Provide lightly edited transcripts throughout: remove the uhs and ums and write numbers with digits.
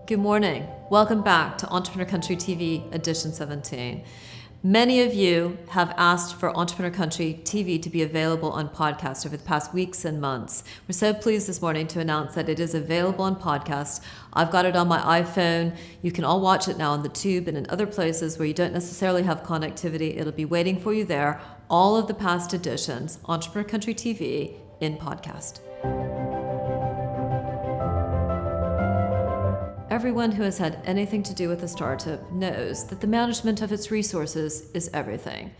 Good morning. Welcome back to Entrepreneur Country TV Edition 17. Many of you have asked for Entrepreneur Country TV to be available on podcast over the past weeks and months. We're so pleased this morning to announce that it is available on podcast. I've got it on my iPhone. You can all watch it now on the tube and in other places where you don't necessarily have connectivity. It'll be waiting for you there. All of the past editions, Entrepreneur Country TV in podcast. Everyone who has had anything to do with a startup knows that the management of its resources is everything.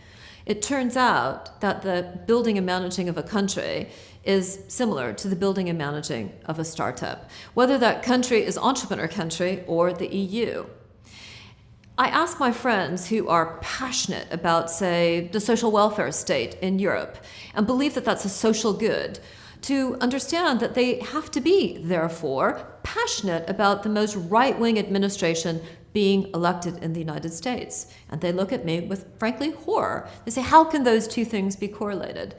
It turns out that the building and managing of a country is similar to the building and managing of a startup, whether that country is entrepreneur country or the EU. I ask my friends who are passionate about, say, the social welfare state in Europe and believe that that's a social good, to understand that they have to be, therefore, passionate about the most right-wing administration being elected in the United States. And they look at me with, frankly, horror. They say, how can those two things be correlated?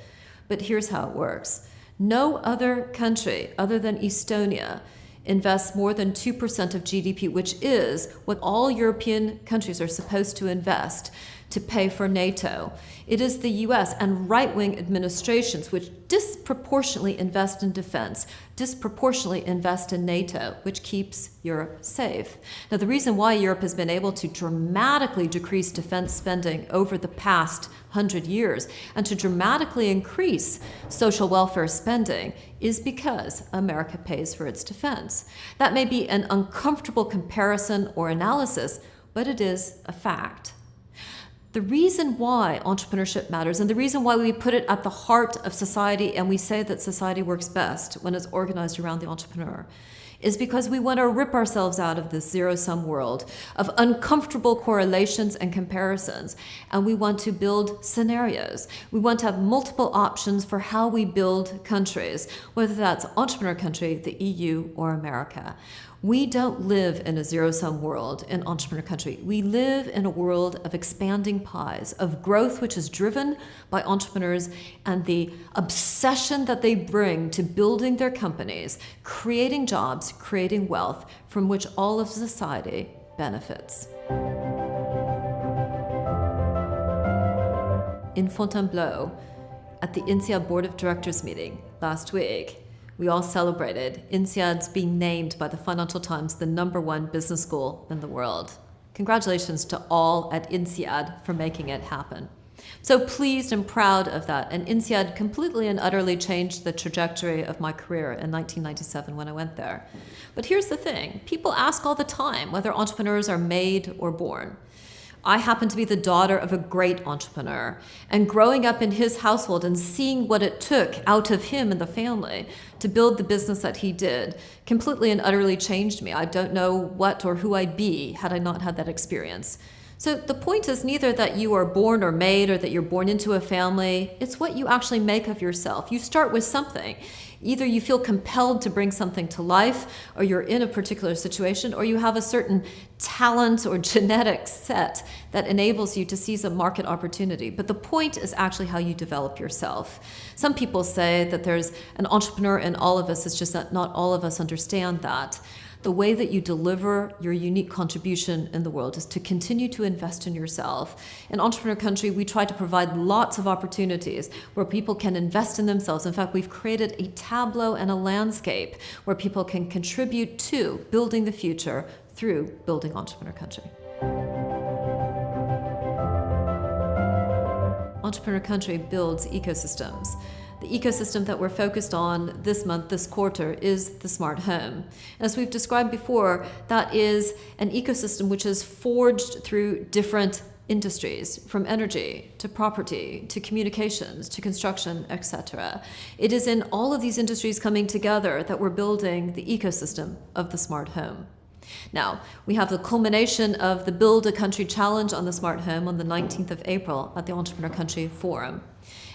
But here's how it works. No other country other than Estonia invests more than 2% of GDP, which is what all European countries are supposed to invest to pay for NATO. It is the US and right-wing administrations which disproportionately invest in defense, disproportionately invest in NATO, which keeps Europe safe. Now, the reason why Europe has been able to dramatically decrease defense spending over the past 100 years and to dramatically increase social welfare spending is because America pays for its defense. That may be an uncomfortable comparison or analysis, but it is a fact. The reason why entrepreneurship matters and the reason why we put it at the heart of society and we say that society works best when it's organized around the entrepreneur is because we want to rip ourselves out of this zero-sum world of uncomfortable correlations and comparisons, and we want to build scenarios. We want to have multiple options for how we build countries, whether that's entrepreneur country, the EU, or America. We don't live in a zero-sum world in entrepreneur country. We live in a world of expanding pies, of growth which is driven by entrepreneurs and the obsession that they bring to building their companies, creating jobs, creating wealth from which all of society benefits. In Fontainebleau, at the INSEAD Board of Directors meeting last week, we all celebrated INSEAD's being named by the Financial Times the #1 business school in the world. Congratulations to all at INSEAD for making it happen. So pleased and proud of that. And INSEAD completely and utterly changed the trajectory of my career in 1997 when I went there. But here's the thing. People ask all the time whether entrepreneurs are made or born. I happen to be the daughter of a great entrepreneur, and growing up in his household and seeing what it took out of him and the family to build the business that he did completely and utterly changed me. I don't know what or who I'd be had I not had that experience. So the point is neither that you are born or made or that you're born into a family. It's what you actually make of yourself. You start with something. Either you feel compelled to bring something to life, or you're in a particular situation, or you have a certain talent or genetic set that enables you to seize a market opportunity. But the point is actually how you develop yourself. Some people say that there's an entrepreneur in all of us. It's just that not all of us understand that. The way that you deliver your unique contribution in the world is to continue to invest in yourself. In Entrepreneur Country, we try to provide lots of opportunities where people can invest in themselves. In fact, we've created a tableau and a landscape where people can contribute to building the future through building Entrepreneur Country. Entrepreneur Country builds ecosystems. The ecosystem that we're focused on this month, this quarter, is the smart home. As we've described before, that is an ecosystem which is forged through different industries, from energy to property to communications to construction, etc. It is in all of these industries coming together that we're building the ecosystem of the smart home. Now, we have the culmination of the Build a Country Challenge on the Smart Home on the 19th of April at the Entrepreneur Country Forum.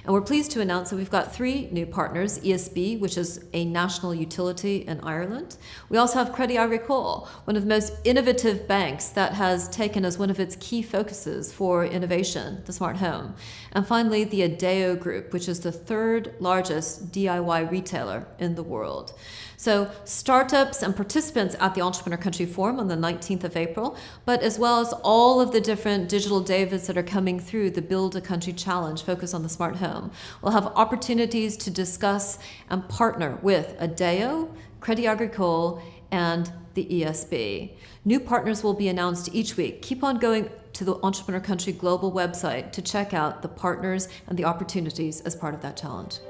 And we're pleased to announce that we've got 3 new partners: ESB, which is a national utility in Ireland. We also have Crédit Agricole, one of the most innovative banks that has taken as one of its key focuses for innovation, the smart home. And finally, the Adeo Group, which is the 3rd largest DIY retailer in the world. So startups and participants at the Entrepreneur Country Forum on the 19th of April, but as well as all of the different digital Davids that are coming through the Build a Country Challenge, focus on the smart home. We'll have opportunities to discuss and partner with Adeo, Crédit Agricole, and the ESB. New partners will be announced each week. Keep on going to the Entrepreneur Country Global website to check out the partners and the opportunities as part of that challenge.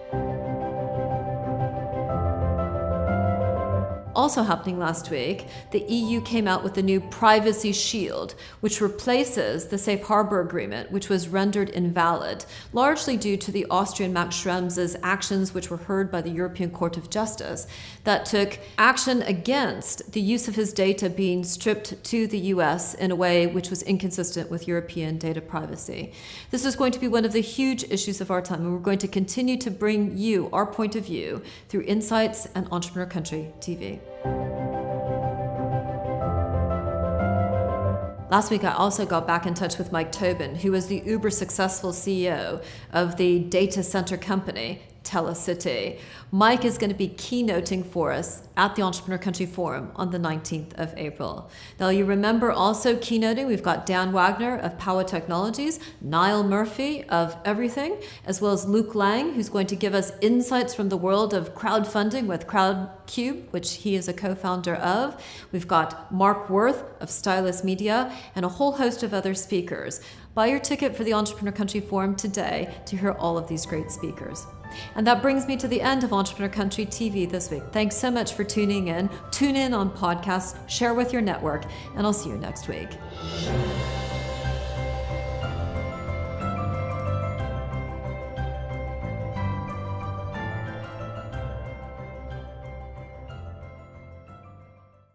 Also happening last week, the EU came out with the new Privacy Shield, which replaces the Safe Harbor Agreement, which was rendered invalid, largely due to the Austrian Max Schrems's actions, which were heard by the European Court of Justice, that took action against the use of his data being stripped to the US in a way which was inconsistent with European data privacy. This is going to be one of the huge issues of our time, and we're going to continue to bring you our point of view through Insights and Entrepreneur Country TV. Last week, I also got back in touch with Mike Tobin, who is the uber successful CEO of the data center company, Telecity. Mike is going to be keynoting for us at the Entrepreneur Country Forum on the 19th of April. Now, you remember also keynoting, we've got Dan Wagner of Power Technologies, Niall Murphy of Everything, as well as Luke Lang, who's going to give us insights from the world of crowdfunding with Crowdcube, which he is a co-founder of. We've got Mark Worth of Stylus Media and a whole host of other speakers. Buy your ticket for the Entrepreneur Country Forum today to hear all of these great speakers. And that brings me to the end of Entrepreneur Country TV this week. Thanks so much for tuning in. Tune in on podcasts, share with your network, and I'll see you next week.